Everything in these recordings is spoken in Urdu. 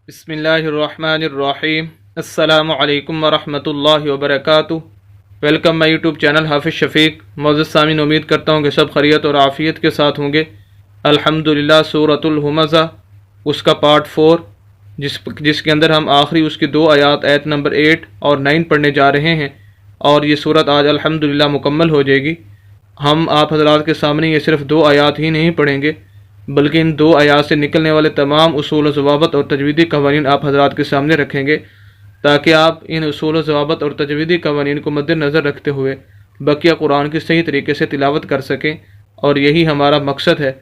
بسم اللہ الرحمن الرحیم۔ السلام علیکم ورحمۃ اللہ وبرکاتہ۔ ویلکم مائی یوٹیوب چینل حافظ شفیق۔ معزز سامعین، امید کرتا ہوں کہ سب خیریت اور عافیت کے ساتھ ہوں گے۔ الحمدللہ سورۃ الہمزہ اس کا پارٹ 4 جس کے اندر ہم آخری اس کی 2 آیات آیت نمبر 8 اور 9 پڑھنے جا رہے ہیں، اور یہ صورت آج الحمدللہ مکمل ہو جائے گی۔ ہم آپ حضرات کے سامنے یہ صرف 2 آیات ہی نہیں پڑھیں گے، بلکہ ان 2 آیات سے نکلنے والے تمام اصول و ضوابط اور تجویدی قوانین آپ حضرات کے سامنے رکھیں گے، تاکہ آپ ان اصول و ضوابط اور تجویدی قوانین کو مد نظر رکھتے ہوئے بقیہ قرآن کی صحیح طریقے سے تلاوت کر سکیں۔ اور یہی ہمارا مقصد ہے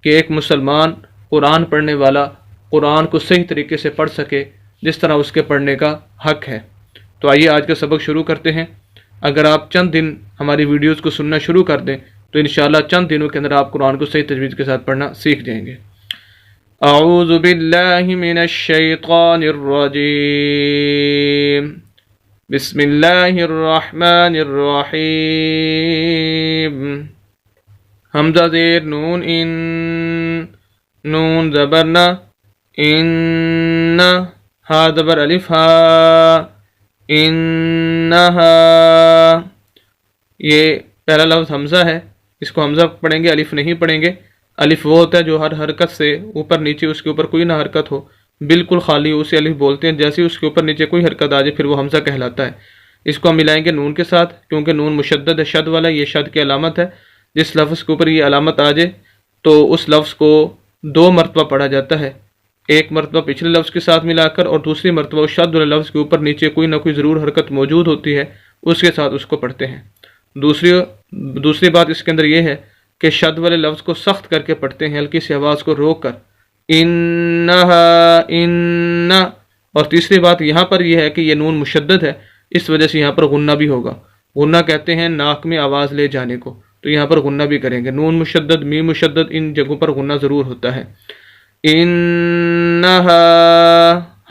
کہ ایک مسلمان قرآن پڑھنے والا قرآن کو صحیح طریقے سے پڑھ سکے جس طرح اس کے پڑھنے کا حق ہے۔ تو آئیے آج کا سبق شروع کرتے ہیں۔ اگر آپ چند دن ہماری ویڈیوز کو سننا شروع کر دیں تو انشاءاللہ چند دنوں کے اندر آپ قرآن کو صحیح تجوید کے ساتھ پڑھنا سیکھ جائیں گے۔ اعوذ باللہ من الشیطان الرجیم، بسم اللہ الرحمن الرحیم۔ حمزہ زیر نون ان، نون زبر نہ، ان، ہا زبر الف ہا، انہا۔ یہ پہلا لفظ حمزہ ہے، اس کو حمزہ پڑھیں گے، الف نہیں پڑھیں گے۔ الف وہ ہوتا ہے جو ہر حرکت سے اوپر نیچے اس کے اوپر کوئی نہ حرکت ہو، بالکل خالی ہو، اسے الف بولتے ہیں۔ جیسے اس کے اوپر نیچے کوئی حرکت آ جائے پھر وہ حمزہ کہلاتا ہے۔ اس کو ہم ملائیں گے نون کے ساتھ، کیونکہ نون مشدد ہے، شد والا، یہ شد کی علامت ہے۔ جس لفظ کے اوپر یہ علامت آ جائے تو اس لفظ کو 2 مرتبہ پڑھا جاتا ہے، ایک مرتبہ پچھلے لفظ کے ساتھ ملا کر، اور دوسری مرتبہ اس شد والے لفظ کے اوپر نیچے کوئی نہ کوئی ضرور حرکت موجود ہوتی ہے، اس کے ساتھ اس کو پڑھتے ہیں۔ دوسری بات اس کے اندر یہ ہے کہ شد والے لفظ کو سخت کر کے پڑھتے ہیں، ہلکی سی آواز کو روک کر، انہا، ان۔ اور تیسری بات یہاں پر یہ ہے کہ یہ نون مشدد ہے، اس وجہ سے یہاں پر غنہ بھی ہوگا۔ غنہ کہتے ہیں ناک میں آواز لے جانے کو، تو یہاں پر غنہ بھی کریں گے۔ نون مشدد، میم مشدد، ان جگہوں پر غنہ ضرور ہوتا ہے۔ انہا،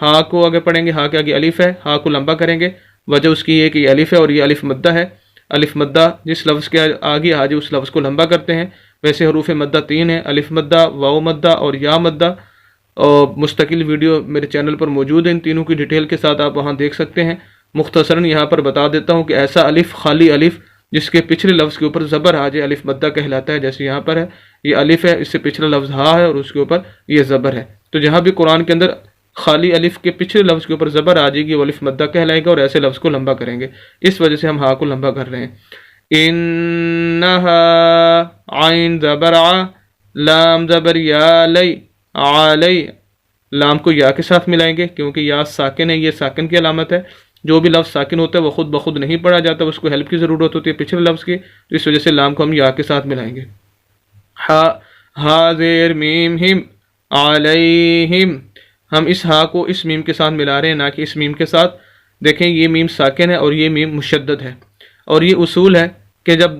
ہا کو آگے پڑھیں گے، ہا کے آگے الف ہے، ہا کو لمبا کریں گے۔ وجہ اس کی یہ کہ یہ الف ہے اور یہ الف مدہ ہے۔ الف مدہ جس لفظ کے آگے آ جائے اس لفظ کو لمبا کرتے ہیں۔ ویسے حروف مدہ 3 ہیں، الف مدہ، واو مدہ اور یا مدہ، اور مستقل ویڈیو میرے چینل پر موجود ہے، ان تینوں کی ڈیٹیل کے ساتھ آپ وہاں دیکھ سکتے ہیں۔ مختصراً یہاں پر بتا دیتا ہوں کہ ایسا الف، خالی الف جس کے پچھلے لفظ کے اوپر زبر آ جائے، الف مدہ کہلاتا ہے۔ جیسے یہاں پر ہے، یہ الف ہے، اس سے پچھلا لفظ ہا ہے اور اس کے اوپر یہ زبر ہے۔ تو جہاں بھی قرآن کے اندر خالی الف کے پچھلے لفظ کے اوپر زبر آ جائے گی وہ الف مدہ کہلائے گا، اور ایسے لفظ کو لمبا کریں گے۔ اس وجہ سے ہم ہا کو لمبا کر رہے ہیں۔ انہا، عین زبر ع، لام زبر یا، لی، علی۔ لام کو یا کے ساتھ ملائیں گے کیونکہ یا ساکن ہے، یہ ساکن کی علامت ہے۔ جو بھی لفظ ساکن ہوتا ہے وہ خود بخود نہیں پڑھا جاتا، اس کو ہیلپ کی ضرورت ہوتی ہے پچھلے لفظ کی، تو اس وجہ سے لام کو ہم یا کے ساتھ ملائیں گے۔ ہا زیر میم ہم، علیہم۔ ہم اس ہا کو اس میم کے ساتھ ملا رہے ہیں، نہ کہ اس میم کے ساتھ۔ دیکھیں یہ میم ساکن ہے اور یہ میم مشدد ہے، اور یہ اصول ہے کہ جب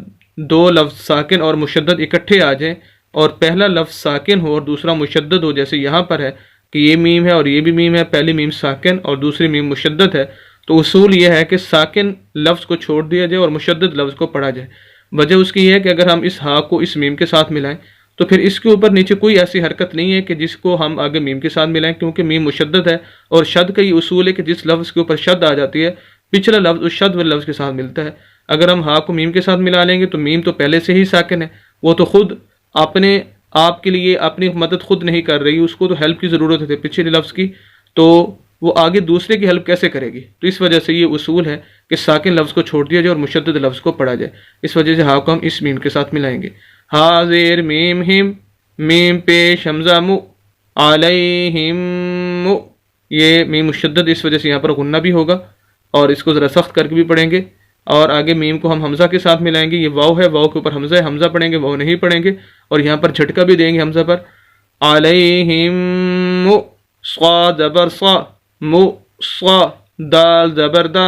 2 لفظ ساکن اور مشدد اکٹھے آ جائیں اور پہلا لفظ ساکن ہو اور دوسرا مشدد ہو، جیسے یہاں پر ہے کہ یہ میم ہے اور یہ بھی میم ہے، پہلی میم ساکن اور دوسری میم مشدد ہے، تو اصول یہ ہے کہ ساکن لفظ کو چھوڑ دیا جائے اور مشدد لفظ کو پڑھا جائے۔ وجہ اس کی یہ ہے کہ اگر ہم اس ہا کو اس میم کے ساتھ ملائیں تو پھر اس کے اوپر نیچے کوئی ایسی حرکت نہیں ہے کہ جس کو ہم آگے میم کے ساتھ ملائیں، کیونکہ میم مشدد ہے، اور شد کا یہ اصول ہے کہ جس لفظ کے اوپر شد آ جاتی ہے پچھلا لفظ اس شد والے لفظ کے ساتھ ملتا ہے۔ اگر ہم ہا کو میم کے ساتھ ملا لیں گے تو میم تو پہلے سے ہی ساکن ہے، وہ تو خود اپنے آپ کے لیے اپنی مدد خود نہیں کر رہی، اس کو تو ہیلپ کی ضرورت ہے پچھلے لفظ کی، تو وہ آگے دوسرے کی ہیلپ کیسے کرے گی؟ تو اس وجہ سے یہ اصول ہے کہ ساکن لفظ کو چھوڑ دیا جائے اور مشدد لفظ کو پڑھا جائے۔ اس وجہ سے ہا کو ہم اس میم کے ساتھ ملائیں گے۔ ہا زیر میم ہم، میم پیش حمزہ مو، علیہم مو۔ یہ میم مشدد، اس وجہ سے یہاں پر غنہ بھی ہوگا، اور اس کو ذرا سخت کر کے بھی پڑھیں گے۔ اور آگے میم کو ہم حمزہ کے ساتھ ملائیں گے۔ یہ واو ہے، واو کے اوپر حمزہ ہے، حمزہ پڑھیں گے، واو نہیں پڑھیں گے، اور یہاں پر جھٹکا بھی دیں گے حمزہ پر۔ علیہم مو، صاد زبر صا، مو صا، دال زبر دا،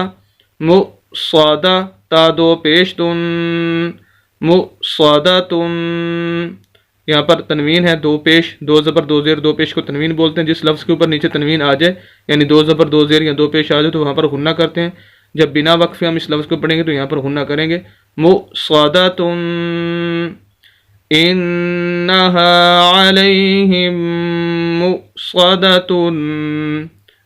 مو صادا، تا 2 پیش تن، مو صادا تن۔ یہاں پر تنوین ہے، 2 پیش، 2 زبر 2 زیر 2 پیش کو تنوین بولتے ہیں۔ جس لفظ کے اوپر نیچے تنوین آ جائے، یعنی 2 زبر 2 زیر یا 2 پیش آ جائے تو وہاں پر غنہ کرتے ہیں۔ جب بنا وقفے ہم اس لفظ کو پڑھیں گے تو یہاں پر غنہ کریں گے، مو صادا تن۔ إنها عليهم مؤصدة.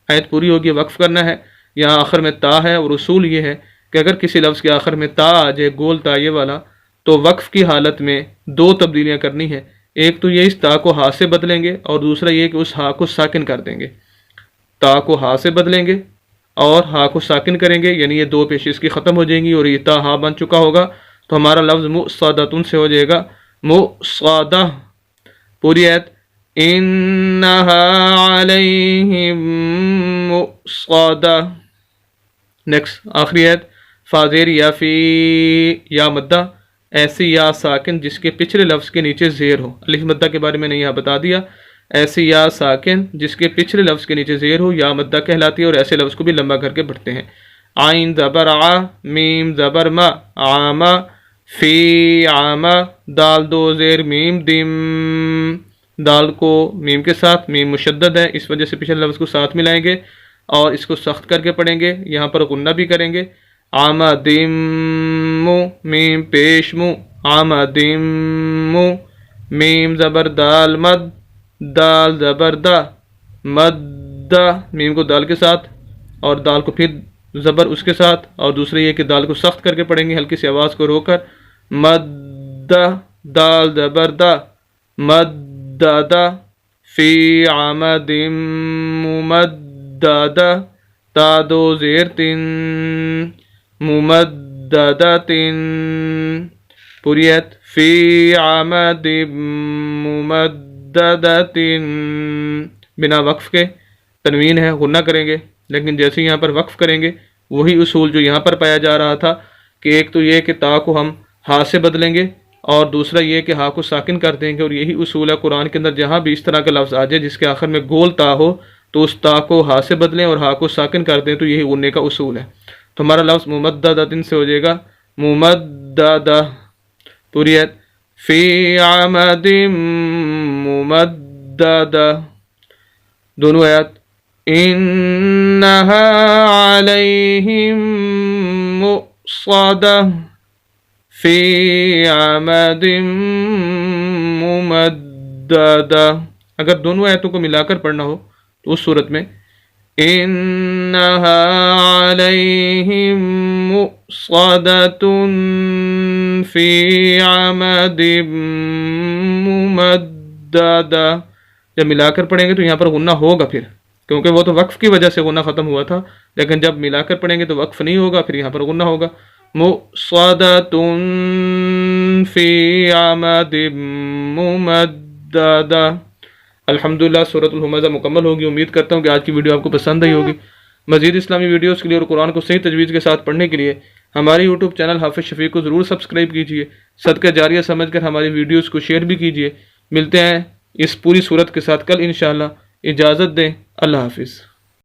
آیت پوری ہوگی، وقف کرنا ہے. یہاں آخر میں تا ہے، اور اصول یہ ہے کہ اگر کسی لفظ کے آخر میں تا آ جائے، گول تا یہ والا، تو وقف کی حالت میں دو تبدیلیاں کرنی ہے. ایک تو یہ اس تا کو ہا سے بدلیں گے، اور دوسرا یہ کہ اس ہا کو ساکن کر دیں گے. تا کو ہا سے بدلیں گے اور ہا کو ساکن کریں گے، یعنی یہ دو پیشی اس کی ختم ہو جائیں گی اور یہ تا ہا بن چکا ہوگا، تو ہمارا لفظ مؤصدۃ سے ہو جائے گا مؤصدہ. پوری آیت انہا علیہم مؤصدہ. نیکسٹ آخری آیت فاضیر یا فی یا مدہ، ایسی یا ساکن جس کے پچھلے لفظ کے نیچے زیر ہو. الف مدہ کے بارے میں نے یہاں بتا دیا. ایسی یا ساکن جس کے پچھلے لفظ کے نیچے زیر ہو یا مدہ کہلاتی ہے، اور ایسے لفظ کو بھی لمبا کر کے پڑھتے ہیں. عین زبر ع، میم زبر ما، عامہ، فی عامہ، دال دو زیر میم دم. دال کو میم کے ساتھ، میم مشدد ہے اس وجہ سے پچھلے لفظ کو ساتھ ملائیں گے اور اس کو سخت کر کے پڑھیں گے. یہاں پر غنہ بھی کریں گے. عامہ دم، میم پیش مو، عامہ دم، میم زبر دال مد، دال زبر دا، مد، میم کو دال کے ساتھ اور دال کو پھر زبر اس کے ساتھ، اور دوسرے یہ کہ دال کو سخت کر کے پڑھیں گے ہلکی سی آواز کو رو کر. مد، دال زبر دا، مددہ، فی عامد ممددہ، تا دو زیر تن، ممددۃ. پوری آیت فی عامد ممددۃ. بنا وقف کے تنوین ہے، غنہ کریں گے، لیکن جیسے یہاں پر وقف کریں گے وہی اصول جو یہاں پر پایا جا رہا تھا کہ ایک تو یہ کہ تا کو ہم ہا سے بدلیں گے اور دوسرا یہ کہ ہا کو ساکن کر دیں گے. اور یہی اصول ہے قرآن کے اندر، جہاں بھی اس طرح کا لفظ آ جائے جس کے آخر میں گول تا ہو تو اس تا کو ہا سے بدلیں اور ہا کو ساکن کر دیں، تو یہی غنے کا اصول ہے. تو ہمارا لفظ ممددۃ سے ہو جائے گا ممددہ. پوری آیت فی عمد ممددہ. دونوں آیات انہا علیہم مؤصدہ فی عمد ممددہ. اگر دونوں آیتوں کو ملا کر پڑھنا ہو تو اس صورت میں انہا علیہم مؤصدۃ فی عمد ممددہ. جب ملا کر پڑھیں گے تو یہاں پر غنہ ہوگا پھر، کیونکہ وہ تو وقف کی وجہ سے غنہ ختم ہوا تھا، لیکن جب ملا کر پڑھیں گے تو وقف نہیں ہوگا، پھر یہاں پر غنہ ہوگا. مؤصدۃ فی عمد ممددہ. الحمدللہ سورۃ الہمزہ مکمل ہوگی. امید کرتا ہوں کہ آج کی ویڈیو آپ کو پسند آئی ہوگی. مزید اسلامی ویڈیوز کے لیے اور قرآن کو صحیح تجوید کے ساتھ پڑھنے کے لیے ہماری یوٹیوب چینل حافظ شفیق کو ضرور سبسکرائب کیجیے. صدقہ جاریہ سمجھ کر ہماری ویڈیوز کو شیئر بھی کیجیے. ملتے ہیں اس پوری صورت کے ساتھ کل انشاءاللہ. اجازت دیں. اللہ حافظ.